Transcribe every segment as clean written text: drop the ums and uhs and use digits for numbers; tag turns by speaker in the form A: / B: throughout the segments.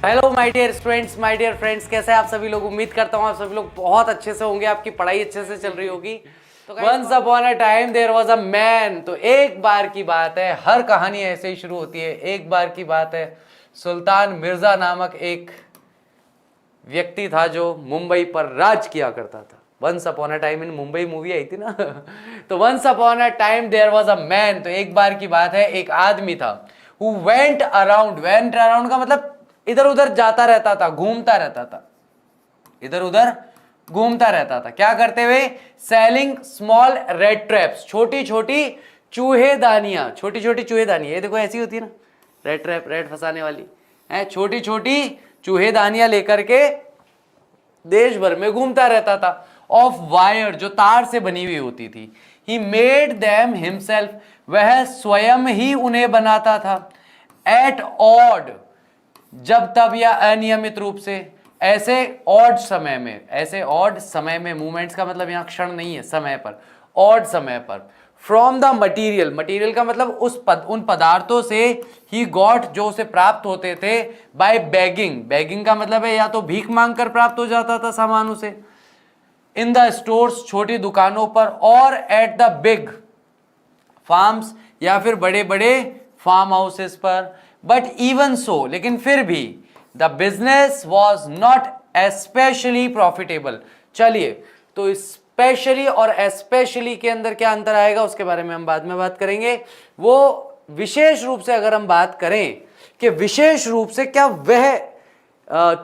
A: Hello my dear students, my dear friends, कैसे हैं आप सभी लोग। उम्मीद करता हूँ आप सभी लोग बहुत अच्छे से होंगे, आपकी पढ़ाई अच्छे से चल रही होगी। तो once upon a time there was a man. तो एक बार की बात है, हर कहानी ऐसे ही शुरू होती है। एक बार की बात है, सुल्तान मिर्जा नामक एक व्यक्ति था जो मुंबई पर राज किया करता था। Once upon a time in Mumbai movie आई थी ना तो once upon a time there was a man. तो एक बार की बात है, एक आदमी था हु वेंट अराउंड का मतलब इधर उधर जाता रहता था, घूमता रहता था, इधर उधर घूमता रहता था। क्या करते हुए? सेलिंग स्मॉल रेड ट्रैप्स, छोटी छोटी चूहेदानियां, छोटी छोटी चूहेदानियां, ये देखो ऐसी होती है ना, रेड ट्रैप, रेड फंसाने वाली है, छोटी छोटी चूहेदानियां लेकर के देश भर में घूमता रहता था। ऑफ वायर, जो तार से बनी हुई होती थी। ही मेड देम हिमसेल्फ, वह स्वयं ही उन्हें बनाता था। एट ऑड, जब तब या अनियमित रूप से, ऐसे ऑड समय में, ऐसे ऑड समय में, मूवमेंट्स का मतलब यहां क्षण नहीं है, समय पर, ऑड समय पर। फ्रॉम द मटीरियल, मटीरियल का मतलब उन पदार्थों से, ही गॉट, जो उसे प्राप्त होते थे, बाय बेगिंग, बेगिंग का मतलब है या तो भीख मांगकर प्राप्त हो जाता था सामान उसे, इन द स्टोर्स, छोटी दुकानों पर, और एट द बिग फार्म्स, या फिर बड़े बड़े फार्म हाउसेस पर। बट इवन सो, लेकिन फिर भी, the business was not especially profitable. चलिए, तो स्पेशली और एस्पेशली के अंदर क्या अंतर आएगा उसके बारे में हम बाद में बात करेंगे। वो विशेष रूप से अगर हम बात करें कि विशेष रूप से क्या वह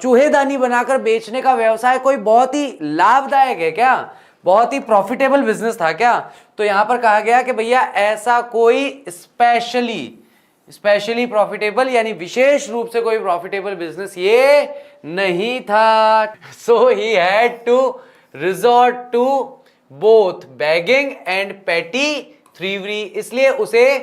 A: चूहेदानी बनाकर बेचने का व्यवसाय कोई बहुत ही लाभदायक है क्या, बहुत ही प्रॉफिटेबल बिजनेस था क्या, तो यहां पर कहा गया कि भैया ऐसा कोई स्पेशली प्रॉफिटेबल यानी विशेष रूप से कोई प्रॉफिटेबल बिजनेस ये नहीं था। So he had to resort to both begging and petty thievery, इसलिए उसे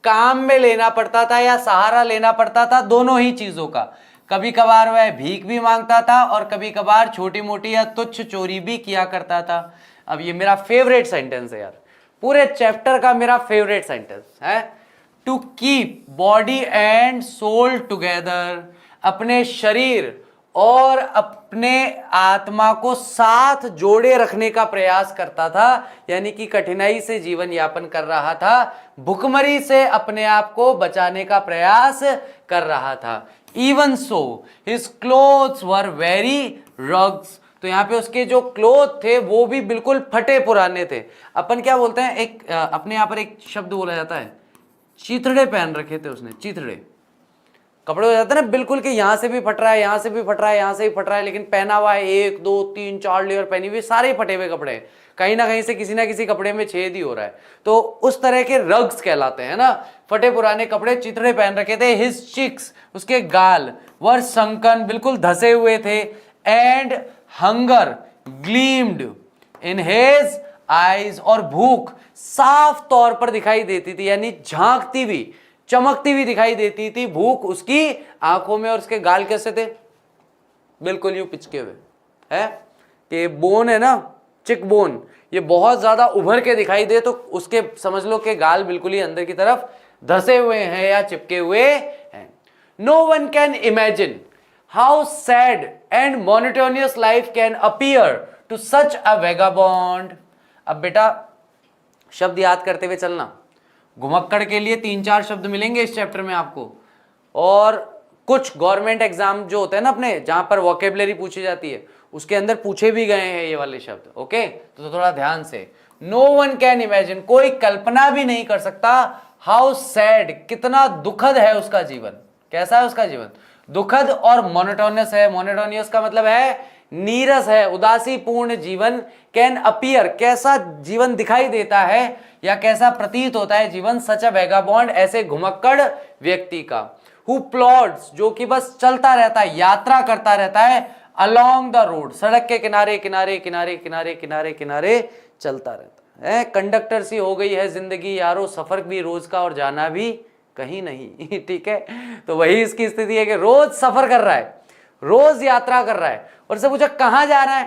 A: काम में लेना पड़ता था या सहारा लेना पड़ता था, दोनों ही चीजों का। कभी कभार वह भीख भी मांगता था और कभी कभार छोटी मोटी या तुच्छ चोरी भी किया करता था। अब ये मेरा फेवरेट सेंटेंस है यार, पूरे चैप्टर का मेरा फेवरेट सेंटेंस है। To keep body and soul together, अपने शरीर और अपने आत्मा को साथ जोड़े रखने का प्रयास करता था, यानी कि कठिनाई से जीवन यापन कर रहा था, भुखमरी से अपने आप को बचाने का प्रयास कर रहा था। Even so his clothes were very rugs, तो यहां पे उसके जो क्लोथ थे वो भी बिल्कुल फटे पुराने थे। अपन क्या बोलते हैं, एक अपने यहां पर एक शब्द बोला जाता है, चीथड़े पहन रखे थे उसने, चीथड़े कपड़े हो जाते हैं ना बिल्कुल कि यहां से भी फट रहा है, यहां से भी फट रहा है, यहां से भी फट रहा है, लेकिन पहना हुआ है 1 2 3 4 लेयर पहनी हुई, सारे फटे हुए कपड़े हैं, कहीं ना कहीं से किसी ना किसी कपड़े में छेद ही हो रहा है, तो उस तरह के रग्स कहलाते हैं ना, फटे पुराने कपड़े, चिथड़े पहन रखे थे। हिज चिक्स, उसके गाल, वर संकन, बिल्कुल धसे हुए थे, and hunger gleamed in his eyes, और भूख साफ तौर पर दिखाई देती थी, यानी झांकती हुई, चमकती हुई दिखाई देती थी भूख उसकी आंखों में। और उसके गाल कैसे थे? बिल्कुल यूं पिचके हुए है, ये बोन है ना, चिक बोन, ये बहुत ज्यादा उभर के दिखाई दे तो उसके समझ लो कि गाल बिल्कुल ही अंदर की तरफ धसे हुए हैं या चिपके हुए हैं। No one can imagine how sad and monotonous life can appear to such a vagabond. अब बेटा शब्द याद करते हुए चलना, घुमक्कड़ के लिए 3-4 शब्द मिलेंगे इस चैप्टर में आपको, और कुछ गवर्नमेंट एग्जाम जो होते हैं ना अपने, जहां पर वोकेबलरी पूछी जाती है, उसके अंदर पूछे भी गए हैं ये वाले शब्द। ओके, तो थोड़ा ध्यान से। नो वन कैन इमेजिन, कोई कल्पना भी नहीं कर सकता, हाउ सैड, कितना दुखद है उसका जीवन। कैसा है उसका जीवन? दुखद और मोनोटोनियस है। मोनोटोनियस का मतलब है नीरस है, उदासी पूर्ण जीवन। कैन अपीयर, कैसा जीवन दिखाई देता है या कैसा प्रतीत होता है जीवन, सच अ वेगाबॉन्ड, ऐसे घुमक्कड़ व्यक्ति का। हु प्लॉड्स, जो कि बस चलता रहता है, यात्रा करता रहता है, अलोंग द रोड, सड़क के किनारे किनारे किनारे किनारे किनारे किनारे चलता रहता है। कंडक्टर सी हो गई है जिंदगी यारो, सफर भी रोज का और जाना भी कहीं नहीं ठीक है, तो वही इसकी स्थिति है कि रोज सफर कर रहा है, रोज यात्रा कर रहा है, और से पूछा कहां जा रहा है,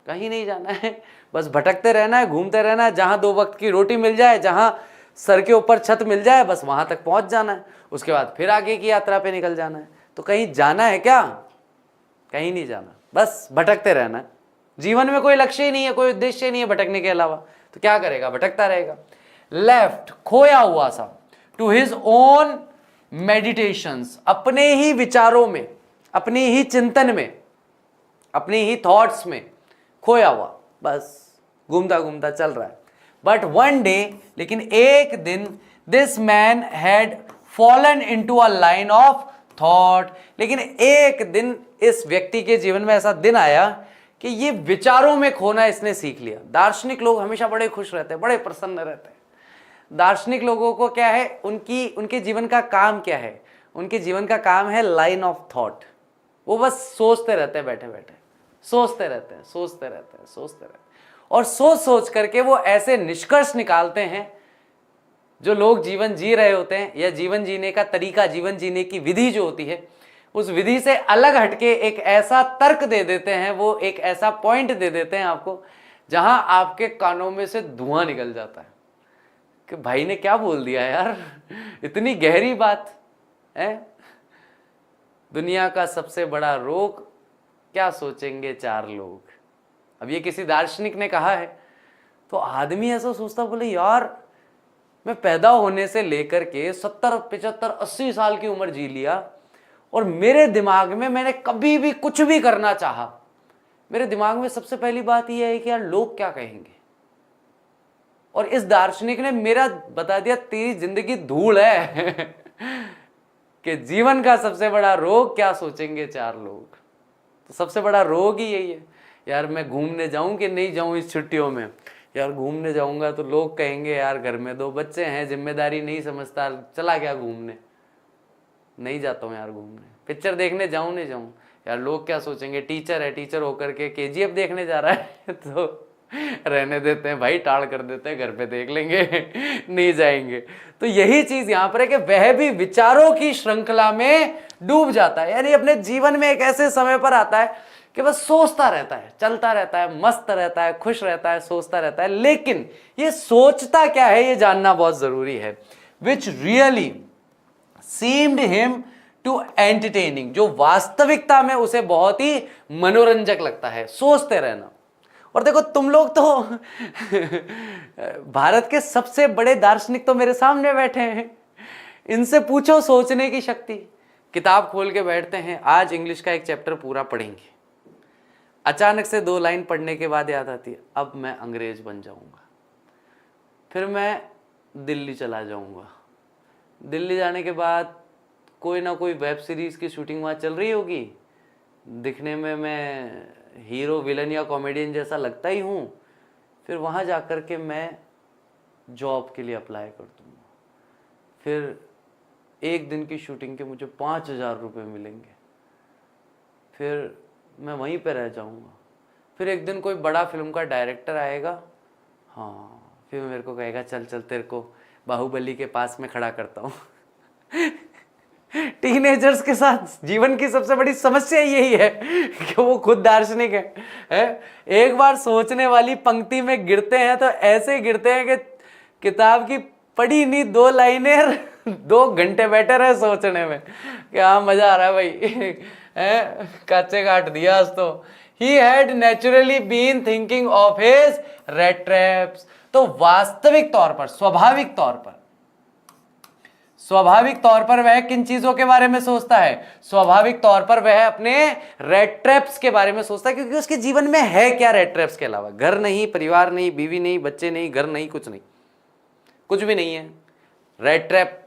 A: कहीं नहीं जाना है, बस भटकते रहना है, घूमते रहना है, जहां 2 वक्त की रोटी मिल जाए, जहां सर के ऊपर छत मिल जाए, बस वहां तक पहुंच जाना है, उसके बाद फिर आगे की यात्रा पे निकल जाना है। तो कहीं जाना है क्या? कहीं नहीं जाना, बस भटकते रहना। जीवन में कोई लक्ष्य ही नहीं है, कोई उद्देश्य नहीं है भटकने के अलावा, तो क्या करेगा? भटकता रहेगा। लेफ्ट, खोया हुआ सा, टू हिज ओन मेडिटेशंस, अपने ही विचारों में, अपने ही चिंतन में, अपने ही थॉट्स में खोया हुआ, बस घूमता घूमता चल रहा है। बट वन डे, लेकिन एक दिन, this man had fallen into a line of thought, लेकिन एक दिन इस व्यक्ति के जीवन में ऐसा दिन आया कि ये विचारों में खोना इसने सीख लिया। दार्शनिक लोग हमेशा बड़े खुश रहते हैं, बड़े प्रसन्न रहते हैं। दार्शनिक लोगों को क्या है, उनके जीवन का काम क्या है? उनके जीवन का काम है लाइन ऑफ थॉट। वो बस सोचते रहते हैं, बैठे बैठे सोचते रहते हैं, सोचते रहते हैं, सोचते रहते हैं, और सोच सोच करके वो ऐसे निष्कर्ष निकालते हैं जो लोग जीवन जी रहे होते हैं, या जीवन जीने का तरीका, जीवन जीने की विधि जो होती है, उस विधि से अलग हटके एक ऐसा तर्क दे देते हैं, वो एक ऐसा पॉइंट दे देते हैं आपको, जहां आपके कानों में से धुआं निकल जाता है कि भाई ने क्या बोल दिया यार, इतनी गहरी बात है। दुनिया का सबसे बड़ा रोग, क्या सोचेंगे चार लोग। अब ये किसी दार्शनिक ने कहा है, तो आदमी ऐसा सोचता, बोले यार मैं पैदा होने से लेकर के 70, 75, 80 साल की उम्र जी लिया, और मेरे दिमाग में मैंने कभी भी कुछ भी करना चाहा, मेरे दिमाग में सबसे पहली बात यह है कि यार लोग क्या कहेंगे। और इस दार्शनिक ने मेरा बता दिया, तेरी जिंदगी धूल है कि जीवन का सबसे बड़ा रोग, क्या सोचेंगे चार लोग। तो सबसे बड़ा रोग ही यही है, यार मैं घूमने जाऊं कि नहीं जाऊं इस छुट्टियों में। यार घूमने जाऊंगा तो लोग कहेंगे यार घर में 2 बच्चे हैं, जिम्मेदारी नहीं समझता, चला गया घूमने। नहीं जाता हूँ यार घूमने। पिक्चर देखने जाऊं नहीं जाऊं, यार लोग क्या सोचेंगे। टीचर है, टीचर होकर के KGF देखने जा रहा है तो रहने देते हैं भाई, टाल कर देते हैं, घर पे देख लेंगे नहीं जाएंगे। तो यही चीज यहाँ पर है कि वह भी विचारों की श्रृंखला में डूब जाता है, यानी अपने जीवन में एक ऐसे समय पर आता है कि बस सोचता रहता है, चलता रहता है, मस्त रहता है, खुश रहता है, सोचता रहता है। लेकिन ये सोचता क्या है, ये जानना बहुत जरूरी है। Which really seemed him to entertaining, जो वास्तविकता में उसे बहुत ही मनोरंजक लगता है, सोचते रहना। और देखो तुम लोग तो भारत के सबसे बड़े दार्शनिक तो मेरे सामने बैठे हैं, इनसे पूछो सोचने की शक्ति। किताब खोल के बैठते हैं, आज इंग्लिश का एक चैप्टर पूरा पढ़ेंगे, अचानक से 2 लाइन पढ़ने के बाद याद आती है, अब मैं अंग्रेज बन जाऊंगा, फिर मैं दिल्ली चला जाऊंगा। दिल्ली जाने के बाद कोई ना कोई वेब सीरीज की शूटिंग वहाँ चल रही होगी, दिखने में मैं हीरो, विलन या कॉमेडियन जैसा लगता ही हूँ, फिर वहाँ जाकर के मैं जॉब के लिए अप्लाई कर दूँगा, फिर 1 दिन की शूटिंग के मुझे 5,000 रुपये मिलेंगे, फिर मैं वहीं पे रह जाऊँगा। फिर एक दिन कोई बड़ा फिल्म का डायरेक्टर आएगा, हाँ, फिर मेरे को कहेगा चल चल तेरे को बाहुबली के पास में खड़ा करता हूँ टीनेजर्स के साथ जीवन की सबसे बड़ी समस्या यही है कि वो खुद दार्शनिक है? एक बार सोचने वाली पंक्ति में गिरते हैं तो ऐसे गिरते हैं कि किताब की पढ़ी नहीं 2 लाइनें 2 घंटे बैठे रहे सोचने में, क्या मजा आ रहा है भाई काचे काट दिया आज तो। He had naturally been thinking of his rat traps। तो वास्तविक तौर पर, स्वाभाविक तौर पर वह किन चीजों के बारे में सोचता है? स्वाभाविक तौर पर वह अपने रेड ट्रैप्स के बारे में सोचता है, क्योंकि उसके जीवन में है क्या रेड ट्रैप्स के अलावा? घर नहीं, परिवार नहीं, बीवी नहीं, बच्चे नहीं, घर नहीं, कुछ नहीं, कुछ भी नहीं है। रेड ट्रैप,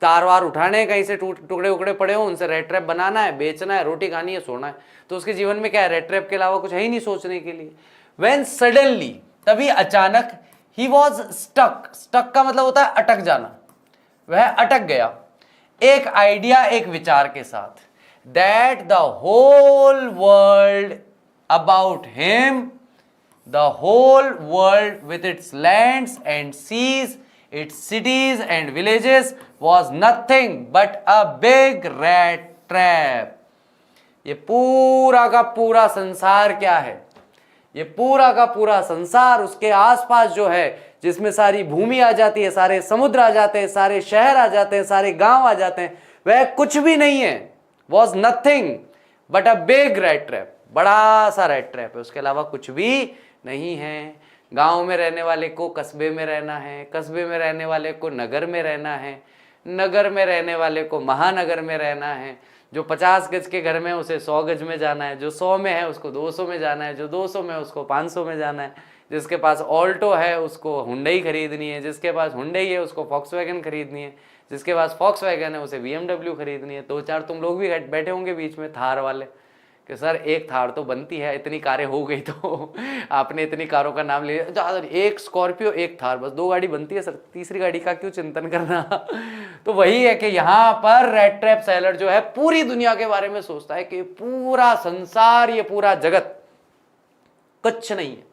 A: तार वार उठाने, कहीं से टुकड़े उकड़े पड़े हो उनसे रेड ट्रैप बनाना है, बेचना है, रोटी खानी है, सोना है। तो उसके जीवन में क्या है? रेड ट्रैप के अलावा कुछ है ही नहीं सोचने के लिए। When suddenly, तभी अचानक, he was stuck का मतलब होता है अटक जाना, वह अटक गया एक आइडिया, एक विचार के साथ, that the whole world about him, the whole world with its lands and seas, its cities and villages was nothing but a big rat trap। ये पूरा का पूरा संसार क्या है? ये पूरा का पूरा संसार, उसके आसपास जो है, जिसमें सारी भूमि आ जाती है, सारे समुद्र आ जाते हैं, सारे शहर आ जाते हैं, सारे गांव आ जाते हैं, वह कुछ भी नहीं है, was nothing but a big rate trap, बड़ा सा रेट ट्रैप है, उसके अलावा कुछ भी नहीं है। गांव में रहने वाले को कस्बे में रहना है, कस्बे में रहने वाले को नगर में रहना है, नगर में रहने वाले को महानगर में रहना है, जो 50 गज के घर में है उसे 100 गज में जाना है, जो 100 में है उसको 200 में जाना है, जो 200 में है उसको 500 में जाना है, जिसके पास ऑल्टो है उसको हुंडई खरीदनी है, जिसके पास हुंडई है उसको फॉक्सवैगन खरीदनी है, जिसके पास फॉक्सवैगन है उसे BMW खरीदनी है। 2-4 तुम लोग भी बैठे होंगे बीच में थार वाले कि सर एक थार तो बनती है, इतनी कारें हो गई तो आपने इतनी कारों का नाम लिया, एक स्कॉर्पियो एक थार, बस 2 गाड़ी बनती है सर, तीसरी गाड़ी का क्यों चिंतन करना। तो वही है कि यहाँ पर रेट ट्रैप सेलर जो है पूरी दुनिया के बारे में सोचता है कि पूरा संसार, ये पूरा जगत कुछ नहीं है,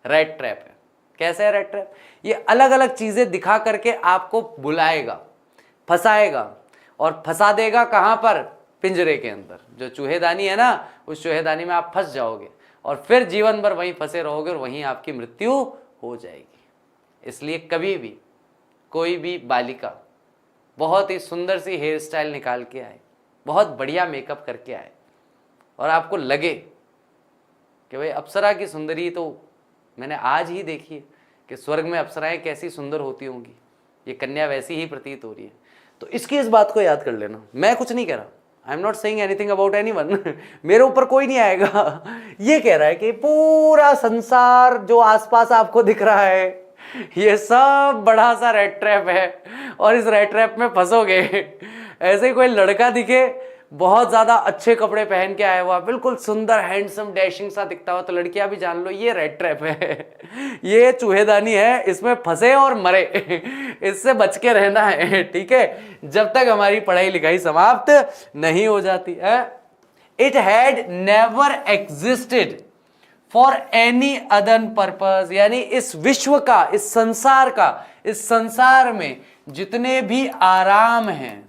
A: रेट ट्रैप है। कैसे है रेट ट्रैप? ये अलग अलग चीजें दिखा करके आपको बुलाएगा, फंसाएगा और फंसा देगा कहां पर? पिंजरे के अंदर। जो चूहेदानी है ना, उस चूहेदानी में आप फंस जाओगे और फिर जीवन भर वहीं फंसे रहोगे और वहीं आपकी मृत्यु हो जाएगी। इसलिए कभी भी कोई भी बालिका बहुत ही सुंदर सी हेयर स्टाइल निकाल के आए, बहुत बढ़िया मेकअप करके आए और आपको लगे कि भाई अप्सरा की सुंदरी तो मैंने आज ही देखी है कि स्वर्ग में अप्सराएं कैसी सुंदर होती होंगी, ये कन्या वैसी ही प्रतीत हो रही है, तो इसकी इस बात को याद कर लेना। मैं कुछ नहीं कह रहा, I am not saying anything about anyone, मेरे ऊपर कोई नहीं आएगा। ये कह रहा है कि पूरा संसार जो आसपास आपको दिख रहा है ये सब बड़ा सा रेट ट्रैप है और इस रेट ट्रैप में फंसोगे। ऐसे ही कोई लड़का दिखे बहुत ज्यादा अच्छे कपड़े पहन के आया हुआ, बिल्कुल सुंदर हैंडसम डैशिंग सा दिखता हुआ, तो लड़कियां भी जान लो ये रेट ट्रैप है, ये चूहेदानी है, इसमें फंसे और मरे, इससे बच के रहना है, ठीक है, जब तक हमारी पढ़ाई लिखाई समाप्त नहीं हो जाती है। It had never existed for any other purpose, यानी इस विश्व का, इस संसार का, इस संसार में जितने भी आराम हैं,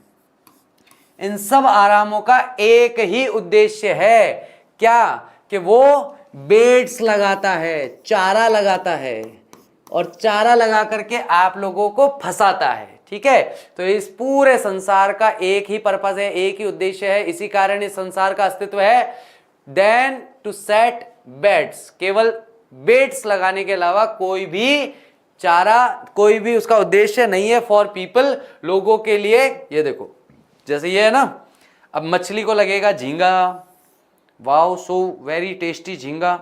A: इन सब आरामों का एक ही उद्देश्य है, क्या? कि वो बेड्स लगाता है, चारा लगाता है और चारा लगा करके आप लोगों को फंसाता है, ठीक है। तो इस पूरे संसार का एक ही पर्पस है, एक ही उद्देश्य है, इसी कारण इस संसार का अस्तित्व है। देन टू सेट बेड्स, केवल बेड्स लगाने के अलावा कोई भी चारा, कोई भी उसका उद्देश्य नहीं है फॉर पीपल, लोगों के लिए। ये देखो जैसे ये है ना, अब मछली को लगेगा झींगा, वाओ सो वेरी टेस्टी झींगा,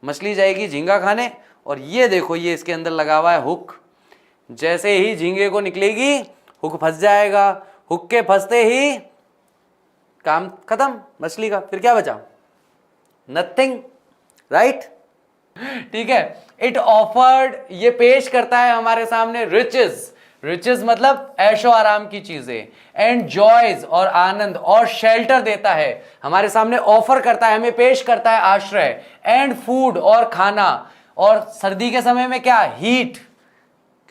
A: मछली जाएगी झींगा खाने, और ये देखो ये इसके अंदर लगा हुआ है हुक, जैसे ही झींगे को निकलेगी हुक फंस जाएगा, हुक के फंसते ही काम खत्म मछली का, फिर क्या बचा? Nothing, right? ठीक है। इट ऑफर्ड, ये पेश करता है हमारे सामने रिचेस, रिचेस मतलब ऐशो आराम की चीजें, एंड जॉयज और आनंद, और शेल्टर देता है हमारे सामने, ऑफर करता है, हमें पेश करता है आश्रय, एंड फूड और खाना, और सर्दी के समय में क्या? हीट,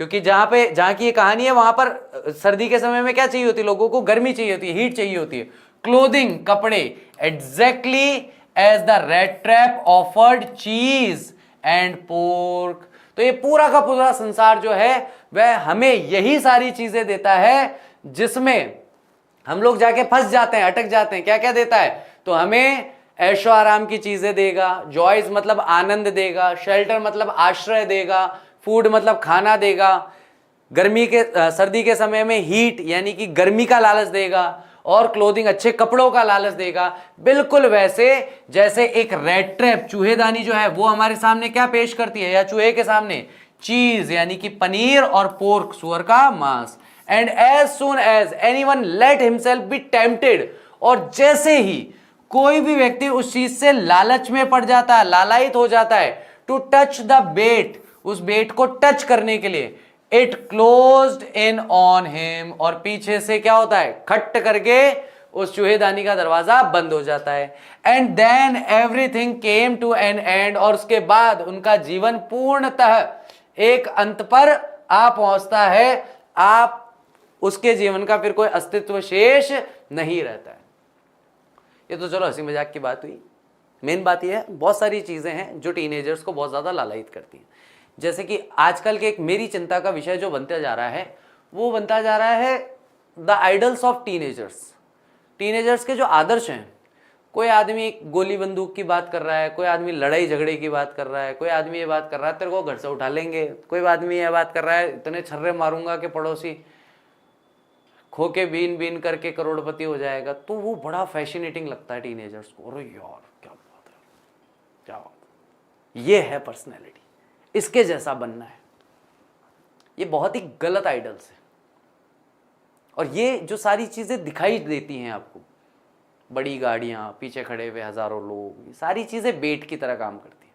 A: क्योंकि जहां की ये कहानी है वहां पर सर्दी के समय में क्या चाहिए होती है लोगों को? गर्मी चाहिए होती है, हीट चाहिए होती है। क्लोथिंग, कपड़े, exactly as the rat trap offered cheese and pork. तो ये पूरा का पूरा संसार जो है वह हमें यही सारी चीजें देता है जिसमें हम लोग जाके फंस जाते हैं, अटक जाते हैं। क्या क्या देता है? तो हमें ऐशो आराम की चीजें देगा, जॉयज मतलब आनंद देगा, शेल्टर मतलब आश्रय देगा, फूड मतलब खाना देगा, सर्दी के समय में हीट यानी कि गर्मी का लालच देगा, और क्लोथिंग अच्छे कपड़ों का लालच देगा। बिल्कुल वैसे जैसे एक रेट ट्रैप, चूहेदानी जो है वो हमारे सामने क्या पेश करती है, या चूहे के सामने चीज यानी कि पनीर और पोर्क, सुअर का मांस। And as soon as anyone let himself be tempted, और जैसे ही कोई भी व्यक्ति उस चीज से लालच में पड़ जाता है, लालायित हो जाता है, टू टच द बेट, उस बेट को टच करने के लिए, it closed in on him, और पीछे से क्या होता है? खट करके उस चूहेदानी का दरवाजा बंद हो जाता है। And then everything came to an end, और उसके बाद उनका जीवन पूर्णतः एक अंत पर आ पहुंचता है। आप उसके जीवन का फिर कोई अस्तित्व शेष नहीं रहता है। ये तो चलो हंसी मजाक की बात हुई। मेन बात यह है, बहुत सारी चीजें हैं जो टीनेजर्स को बहुत ज्यादा लालायित करती हैं। जैसे कि आजकल के एक मेरी चिंता का विषय जो बनता जा रहा है, वो बनता जा रहा है the idols of teenagers. Teenagers के जो आदर्श हैं, कोई आदमी गोली बंदूक की बात कर रहा है, कोई आदमी लड़ाई झगड़े की बात कर रहा है, कोई आदमी ये बात कर रहा है तेरे को घर से उठा लेंगे, कोई आदमी ये बात कर रहा है इतने छर्रे मारूंगा कि पड़ोसी खो के बीन बीन करके करोड़पति हो जाएगा। तो वो बड़ा फैसिनेटिंग लगता है टीनेजर्स को। अरे यार क्या बात है, क्या बात है, ये है पर्सनैलिटी, इसके जैसा बनना है। ये बहुत ही गलत आइडल्स है। और ये जो सारी चीजें दिखाई देती हैं आपको, बड़ी गाड़ियां, पीछे खड़े हुए हजारों लोग, ये सारी चीजें बेट की तरह काम करती हैं।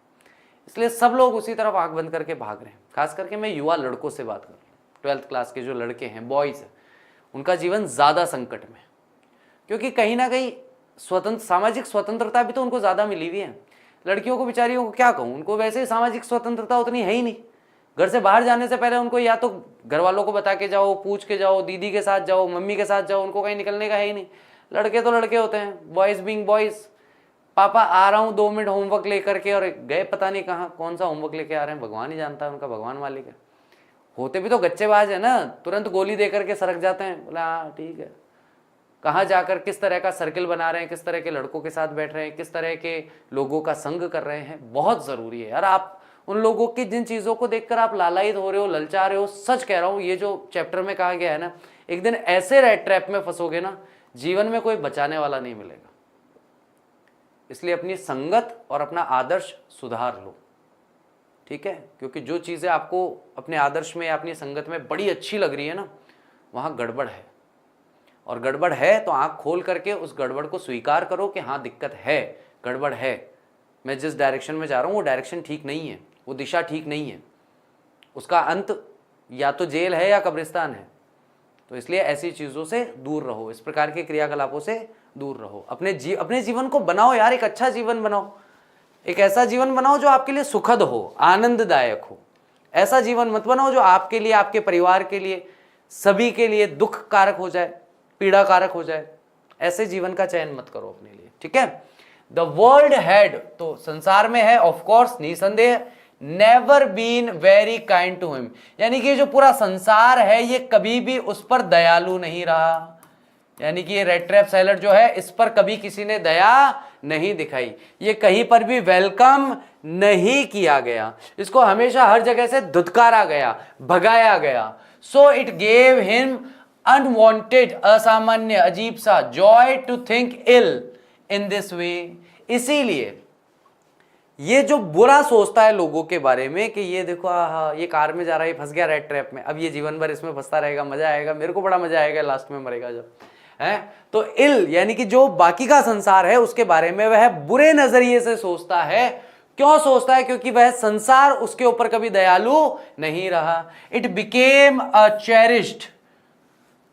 A: इसलिए सब लोग उसी तरफ आंख बंद करके भाग रहे हैं। खास करके मैं युवा लड़कों से बात कर रहा हूँ, 12th क्लास के जो लड़के हैं, बॉयज हैं, उनका जीवन ज्यादा संकट में, क्योंकि कहीं ना कहीं सामाजिक स्वतंत्रता भी तो उनको ज्यादा मिली हुई है। लड़कियों को, बेचारियों को क्या कहूँ, उनको वैसे ही सामाजिक स्वतंत्रता उतनी है ही नहीं। घर से बाहर जाने से पहले उनको या तो घर वालों को बता के जाओ, पूछ के जाओ, दीदी के साथ जाओ, मम्मी के साथ जाओ, उनको कहीं निकलने का है ही नहीं। लड़के तो लड़के होते हैं, बॉयज बीइंग बॉयज। पापा आ रहा हूँ 2 मिनट होमवर्क लेकर के, और गए पता नहीं कहाँ, कौन सा होमवर्क लेके आ रहे हैं भगवान ही जानता है, उनका भगवान मालिक है। होते भी तो गच्चेबाज है ना, तुरंत गोली दे करके सरक जाते हैं। बोला हाँ ठीक है, कहाँ जाकर किस तरह का सर्किल बना रहे हैं, किस तरह के लड़कों के साथ बैठ रहे हैं, किस तरह के लोगों का संग कर रहे हैं, बहुत ज़रूरी है यार। आप उन लोगों की जिन चीज़ों को देखकर आप लालायित हो रहे हो, ललचा रहे हो, सच कह रहा हूँ, ये जो चैप्टर में कहा गया है ना, एक दिन ऐसे रेड ट्रैप में फंसोगे ना, जीवन में कोई बचाने वाला नहीं मिलेगा। इसलिए अपनी संगत और अपना आदर्श सुधार लो, ठीक है? क्योंकि जो चीज़ें आपको अपने आदर्श में या अपनी संगत में बड़ी अच्छी लग रही है ना, वहाँ गड़बड़ है। और गड़बड़ है तो आँख खोल करके उस गड़बड़ को स्वीकार करो कि हाँ दिक्कत है, गड़बड़ है, मैं जिस डायरेक्शन में जा रहा हूँ वो डायरेक्शन ठीक नहीं है, वो दिशा ठीक नहीं है, उसका अंत या तो जेल है या कब्रिस्तान है। तो इसलिए ऐसी चीज़ों से दूर रहो, इस प्रकार के क्रियाकलापों से दूर रहो। अपने जीवन को बनाओ यार, एक अच्छा जीवन बनाओ, एक ऐसा जीवन बनाओ जो आपके लिए सुखद हो, आनंददायक हो। ऐसा जीवन मत बनाओ जो आपके लिए, आपके परिवार के लिए, सभी के लिए दुख कारक हो जाए, पीड़ा कारक हो जाए। ऐसे जीवन का चयन मत करो अपने लिए, ठीक है? द वर्ल्ड हैड, तो संसार में है ऑफ कोर्स, निसंदेह, never been very kind to him, यानी कि जो पूरा संसार है ये कभी भी उस पर दयालु नहीं रहा। यानी कि ये रेड ट्रैप सेलर जो है, इस पर कभी किसी ने दया नहीं दिखाई, ये कहीं पर भी वेलकम नहीं किया गया, इसको हमेशा हर जगह से धुतकारा गया, भगाया गया। So it gave him unwanted, असामान्य, अजीब सा joy to think ill in this way. इसीलिए ये जो बुरा सोचता है लोगों के बारे में कि ये देखो हाँ ये कार में जा रहा है, फंस गया रेड ट्रैप में, अब ये जीवन भर इसमें फंसता रहेगा, मजा आएगा, मेरे को बड़ा मजा आएगा, लास्ट में मरेगा जब, है। तो इल यानी कि जो बाकी का संसार है उसके बारे में वह बुरे नजरिए से सोचता है। क्यों सोचता है? क्योंकि वह संसार उसके ऊपर कभी दयालु नहीं रहा। It became a cherished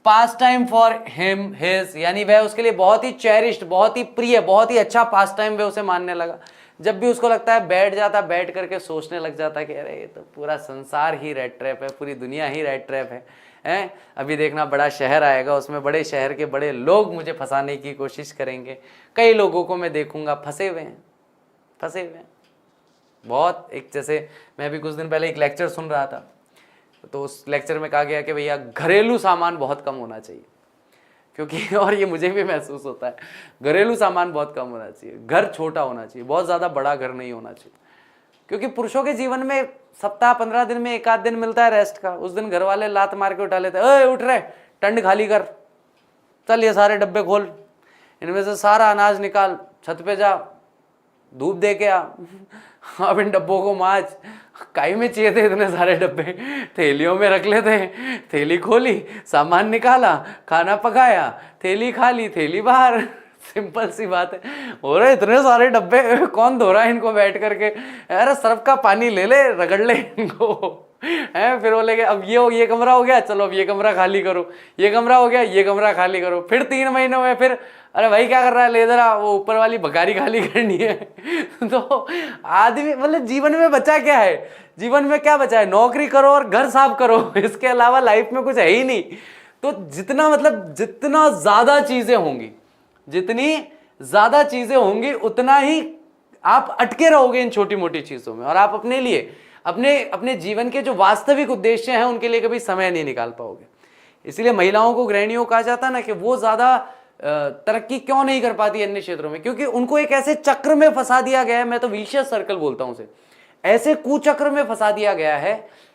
A: pass time for him his, यानी वह उसके लिए बहुत ही चेरिश्ड, बहुत ही प्रिय, बहुत ही अच्छा पास टाइम वह उसे मानने लगा। जब भी उसको लगता है बैठ जाता, बैठ करके सोचने लग जाता कि अरे ये तो पूरा संसार ही रेड ट्रैप है, पूरी दुनिया ही रेड ट्रैप है, हैं? अभी देखना बड़ा शहर आएगा, उसमें बड़े शहर के बड़े लोग मुझे फंसाने की कोशिश करेंगे, कई लोगों को मैं देखूंगा फंसे हुए हैं, फंसे हुए हैं बहुत। एक जैसे मैं अभी कुछ दिन पहले एक लेक्चर सुन रहा था, तो उस लेक्चर में कहा गया कि भैया घरेलू सामान बहुत कम होना चाहिए, क्योंकि और ये मुझे भी महसूस होता है, घरेलू सामान बहुत कम होना चाहिए, घर छोटा होना चाहिए, बहुत ज़्यादा बड़ा घर नहीं होना चाहिए। क्योंकि पुरुषों के जीवन में सप्ताह 15 दिन में 1 आध दिन मिलता है रेस्ट का, उस दिन घर वाले लात मार के उठा लेते हैं, ओए उठ रहे, टंड खाली कर, चल ये सारे डब्बे खोल, इनमें से सारा अनाज निकाल, छत पे जा, धूप दे के आ, अब इन डब्बों को मांझ। काई में चाहिए थे इतने सारे डब्बे, थैलियों में रख लेते, थैली खोली, सामान निकाला, खाना पकाया, थैली खाली, थैली बाहर, सिंपल सी बात है। हो रहे इतने सारे डब्बे कौन धो रहा है इनको बैठ करके, अरे सर्फ का पानी ले ले, रगड़ ले इनको, है। फिर बोलेगे अब ये कमरा हो गया, चलो अब ये कमरा खाली करो, ये कमरा हो गया, ये कमरा खाली करो। फिर 3 महीनों में फिर अरे भाई क्या कर रहा है, ले जरा वो ऊपर वाली बकारी खाली करनी है। तो आदमी मतलब जीवन में बचा क्या है? जीवन में क्या बचा है? नौकरी करो और घर साफ करो, इसके अलावा लाइफ में कुछ है ही नहीं। तो जितना मतलब जितना ज्यादा चीजें होंगी, जितनी ज्यादा चीजें होंगी उतना ही आप अटके रहोगे इन छोटी मोटी चीजों में, और आप अपने लिए अपने जीवन के जो वास्तविक उद्देश्य हैं उनके लिए कभी समय नहीं निकाल पाओगे। इसलिए महिलाओं को, गृहिणियों को कहा जाता है ना कि वो ज्यादा तरक्की क्यों नहीं कर पाती अन्य क्षेत्रों में? क्योंकि उनको एक ऐसे चक्र में फंसा दिया गया है, मैं तो विशियस सर्कल बोलता हूं उसे, ऐसे कुचक्र में फंसा दिया गया है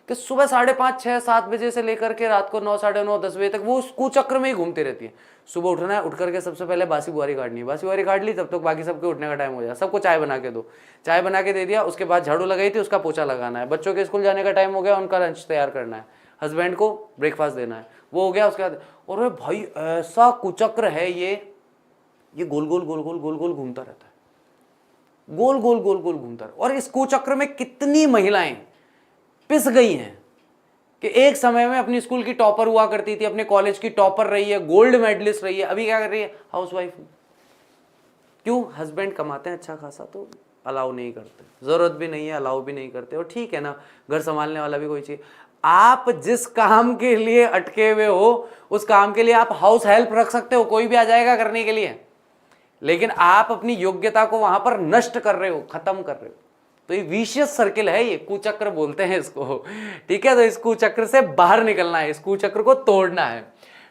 A: कि सुबह 5:30, 6, 7 बजे से लेकर के रात को 9, 9:30, 10 बजे तक वो उस कुचक्र में ही घूमती रहती है। सुबह उठना है, उठ करके सबसे पहले बासी बुआरी काटनी है, बासी बुआरी काट ली, तब तक बाकी सबके उठने का टाइम हो जाए, सबको चाय बना के दो, चाय बना के दे दिया, उसके बाद झाड़ू लगाई थी, उसका पोछा लगाना है, बच्चों के स्कूल जाने का टाइम हो गया, उनका लंच तैयार करना है, हस्बैंड को ब्रेकफास्ट देना है, वो हो गया। उसके बाद और भाई ऐसा कुचक्र है ये गोल गोल गोल गोल गोल गोल घूमता रहता है, गोल गोल गोल गोल घूमता है। और इस कुचक्र में कितनी महिलाएं पिस गई हैं कि एक समय में अपनी स्कूल की टॉपर हुआ करती थी, अपने कॉलेज की टॉपर रही है, गोल्ड मेडलिस्ट रही है, अभी क्या कर रही है? हाउसवाइफ। क्यों? हस्बैंड कमाते हैं अच्छा खासा तो अलाउ नहीं करते, जरूरत भी नहीं है, अलाउ भी नहीं करते, और ठीक है ना, घर संभालने वाला भी कोई चाहिए। आप जिस काम के लिए अटके हुए हो उस काम के लिए आप हाउस हेल्प रख सकते हो, कोई भी आ जाएगा करने के लिए, लेकिन आप अपनी योग्यता को वहां पर नष्ट कर रहे हो, खत्म कर रहे हो। तो ये विशियस सर्किल है, ये कुचक्र बोलते हैं इसको, ठीक है। तो इस कुचक्र से बाहर निकलना है, इस कुचक्र को तोड़ना है।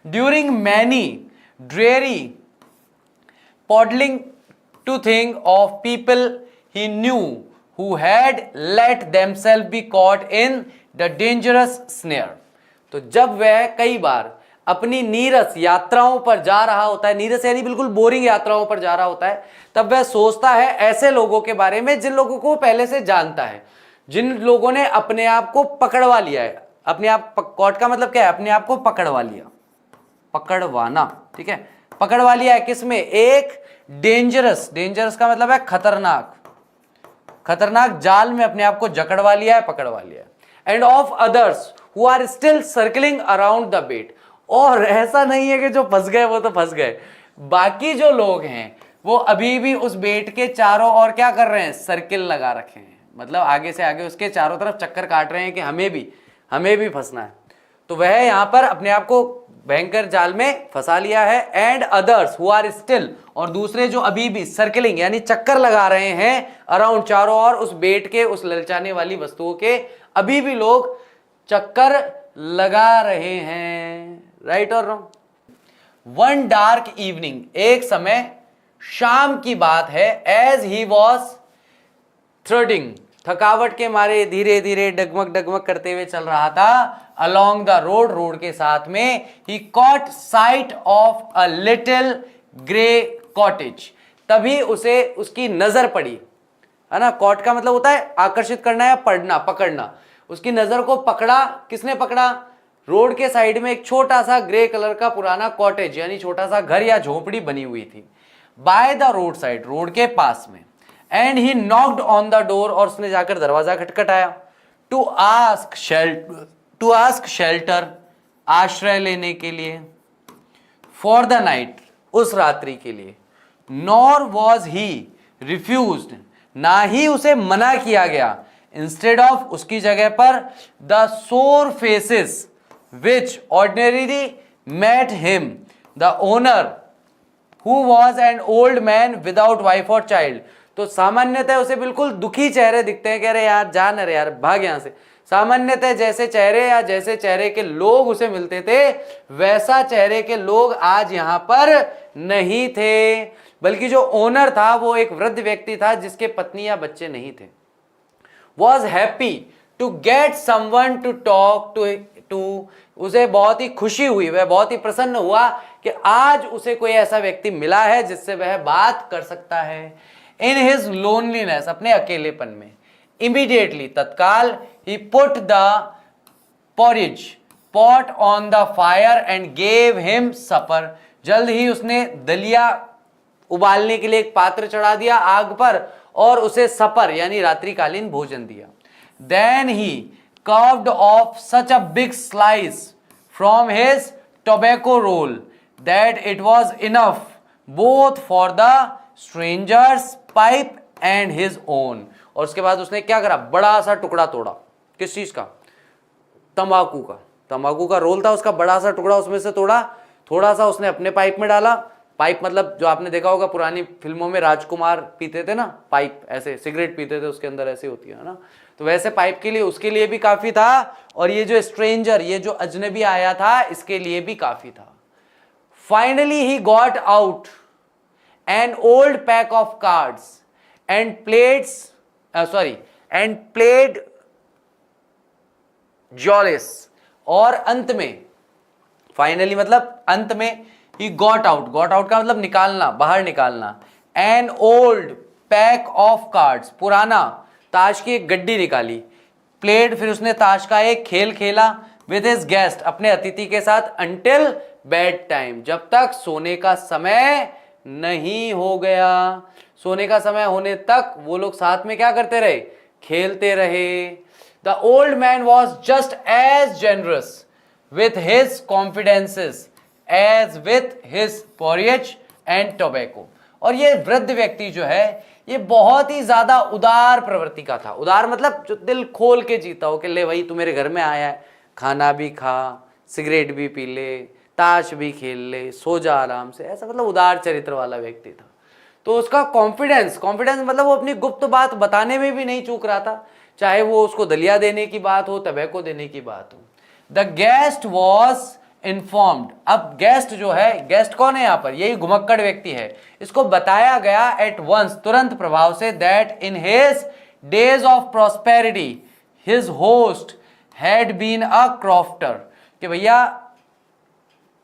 A: During many dreary plodding to think of people he knew who had let themselves be caught in the dangerous snare. तो जब वह कई बार अपनी नीरस यात्राओं पर जा रहा होता है, नीरस यानी बिल्कुल बोरिंग यात्राओं पर जा रहा होता है, तब वह सोचता है ऐसे लोगों के बारे में जिन लोगों को पहले से जानता है, जिन लोगों ने अपने आप को पकड़वा लिया है। अपने आप कॉट का मतलब क्या है? अपने आप को पकड़वा लिया, पकड़वाना, ठीक है। पकड़वा लिया है किसमें? एक डेंजरस, डेंजरस का मतलब है खतरनाक, खतरनाक जाल में अपने आप को जकड़वा लिया है, पकड़वा लिया है। And of others who are still circling around the bait. और ऐसा नहीं है कि जो फंस गए वो तो फंस गए, बाकी जो लोग हैं वो अभी भी उस बेट के चारों ओर क्या कर रहे हैं? सर्किल लगा रखे हैं, मतलब आगे से आगे उसके चारों तरफ चक्कर काट रहे हैं कि हमें भी फंसना है। तो वह यहां पर अपने आप को भयंकर जाल में फंसा लिया है। And others who are still, और दूसरे जो अभी भी सर्किलिंग यानी चक्कर लगा रहे हैं अराउंड, चारों ओर उस बेट के, उस ललचाने वाली वस्तुओं के अभी भी लोग चक्कर लगा रहे हैं। राइट और रॉन्ग? वन डार्क इवनिंग, एक समय शाम की बात है, एज ही वॉज थ्रेडिंग, थकावट के मारे धीरे धीरे डगमग डगमग करते हुए चल रहा था अलोंग द रोड, रोड के साथ में, he caught sight of a little grey cottage. तभी उसे उसकी नजर पड़ी, है ना। कॉट का मतलब होता है आकर्षित करना या पड़ना, पकड़ना। उसकी नजर को पकड़ा, किसने पकड़ा? रोड के साइड में एक छोटा सा ग्रे कलर का पुराना कॉटेज यानी छोटा सा घर या झोपड़ी बनी हुई थी, by the road side, road के पास में। And he knocked on the door, और उसने जाकर दरवाजा खटखटाया। टू आस्क शेल्टर, आश्रय लेने के लिए। फॉर द नाइट, उस रात्रि के लिए। नॉर वॉज ही रिफ्यूज्ड, ना ही उसे मना किया गया। इंस्टेड ऑफ, उसकी जगह पर, the sour faces which ordinarily met him, the owner who was an old man without wife or child। तो सामान्यतः उसे बिल्कुल दुखी चेहरे दिखते हैं, कह रहे यार जान रे यार, भाग यहां से। सामान्यतः जैसे चेहरे या जैसे चेहरे के लोग उसे मिलते थे, वैसा चेहरे के लोग आज यहां पर नहीं थे, बल्कि जो ओनर था वो एक वृद्ध व्यक्ति था जिसके पत्नी या बच्चे नहीं थे। was happy to get someone to talk to, उसे बहुत ही खुशी हुई, वह बहुत ही प्रसन्न हुआ कि आज उसे कोई ऐसा व्यक्ति मिला है जिससे वह बात कर सकता है। इन हिज लोनलीनेस, अपने अकेलेपन में। इमीडिएटली, तत्काल, he put the porridge pot on the fire and gave him supper, जल्द ही उसने दलिया उबालने के लिए एक पात्र चढ़ा दिया आग पर और उसे सपर यानी रात्रिकालीन भोजन दिया। Then he carved off such a big slice from his tobacco roll that it was enough both for the stranger's pipe and his own। और उसके बाद उसने क्या करा? बड़ा सा टुकड़ा तोड़ा। किस चीज का? तंबाकू का। तंबाकू का रोल था, उसका बड़ा सा टुकड़ा उसमें से तोड़ा, थोड़ा सा उसने अपने पाइप में डाला। पाइप मतलब जो आपने देखा होगा पुरानी फिल्मों में राजकुमार पीते थे ना, पाइप ऐसे सिगरेट पीते थे, उसके अंदर ऐसे होती है ना, तो वैसे पाइप के लिए, उसके लिए भी काफी था, और ये जो स्ट्रेंजर, ये जो अजनबी आया था, इसके लिए भी काफी था। Finally he got out an old pack of cards and played जॉलिस। और अंत में, फाइनली मतलब अंत में, ही गॉट आउट का मतलब निकालना, बाहर निकालना, an old pack of cards, पुराना ताश की एक गड्डी निकाली, प्लेड, फिर उसने ताश का एक खेल खेला, विद हिज गेस्ट, अपने अतिथि के साथ, अंटिल बेड टाइम, जब तक सोने का समय नहीं हो गया। सोने का समय होने तक वो लोग साथ में क्या करते रहे, खेलते रहे। The old man was just as generous with his confidences as with his porridge and tobacco। और ये वृद्ध व्यक्ति जो है ये बहुत ही ज्यादा उदार प्रवृत्ति का था। उदार मतलब जो दिल खोल के जीता हो कि ले भाई तू मेरे घर में आया है, खाना भी खा, सिगरेट भी पी ले, ताश भी खेल ले, सो जा आराम से, ऐसा मतलब उदार चरित्र वाला व्यक्ति था। तो उसका कॉन्फिडेंस मतलब वो अपनी गुप्त बात बताने में भी नहीं चूक रहा था, चाहे वो उसको दलिया देने की बात हो, टबैको देने की बात हो। द गेस्ट वॉज इन्फॉर्म्ड, अब गेस्ट जो है, गेस्ट कौन है यहाँ पर, यही घुमक्कड़ व्यक्ति है, इसको बताया गया एट वंस, तुरंत प्रभाव से, that in his days of prosperity his host had been a crofter, कि भैया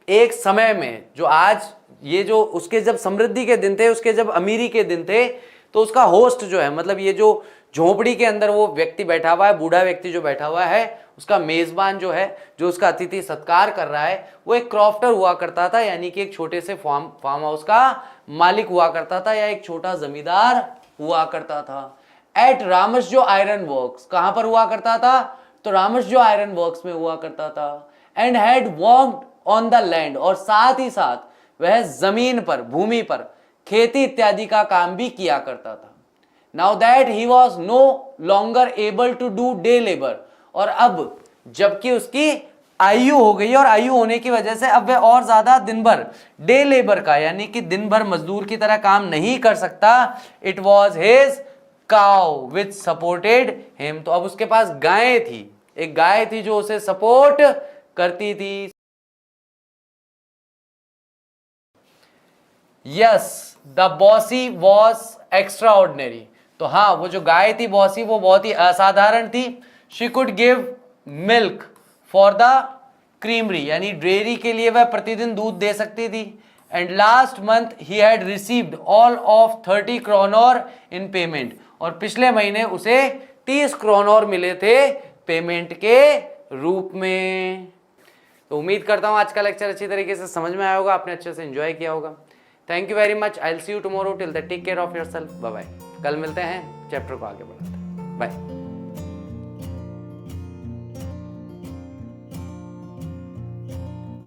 A: एक समय में, जो आज ये जो उसके जब समृद्धि के दिन थे, उसके जब अमीरी के दिन थे, तो उसका होस्ट जो है, मतलब ये जो झोपड़ी के अंदर वो व्यक्ति बैठा हुआ है, बूढ़ा व्यक्ति जो बैठा हुआ है, उसका मेजबान जो है, जो उसका अतिथि सत्कार कर रहा है, वो एक क्रॉफ्टर हुआ करता था, यानी कि एक छोटे से फार्म हाउस का मालिक हुआ करता था, या एक छोटा जमींदार हुआ करता था। एट रामसजो आयरन वर्क्स, कहां पर हुआ करता था, तो रामसजो आयरन वर्क्स में हुआ करता था। And had worked on the land, और साथ ही साथ वह जमीन पर, भूमि पर खेती इत्यादि का काम भी किया करता था। Now that he was no longer able to do day labor, और अब जबकि उसकी आयु हो गई, और आयु होने की वजह से अब वह और ज्यादा दिन भर डे लेबर का, यानी कि दिन भर मजदूर की तरह काम नहीं कर सकता। It was his cow which supported him, तो अब उसके पास गायें थी, एक गाय थी जो उसे सपोर्ट करती थी। Yes, the bossy was extraordinary, तो हाँ वो जो गाय थी बॉसी, वो बहुत ही असाधारण थी। She could give milk for the creamery, यानी डेयरी के लिए वह प्रतिदिन दूध दे सकती थी। And last month he had received all of 30 kroner in payment, और पिछले महीने उसे 30 क्रोनर मिले थे पेमेंट के रूप में। तो उम्मीद करता हूँ आज का लेक्चर अच्छी तरीके से समझ में आया होगा, आपने अच्छे से एंजॉय किया होगा। Thank you very much, I will see you tomorrow, till the take care of yourself, bye bye. कल मिलते हैं, चैप्टर को आगे बढ़ाते हैं, बाय।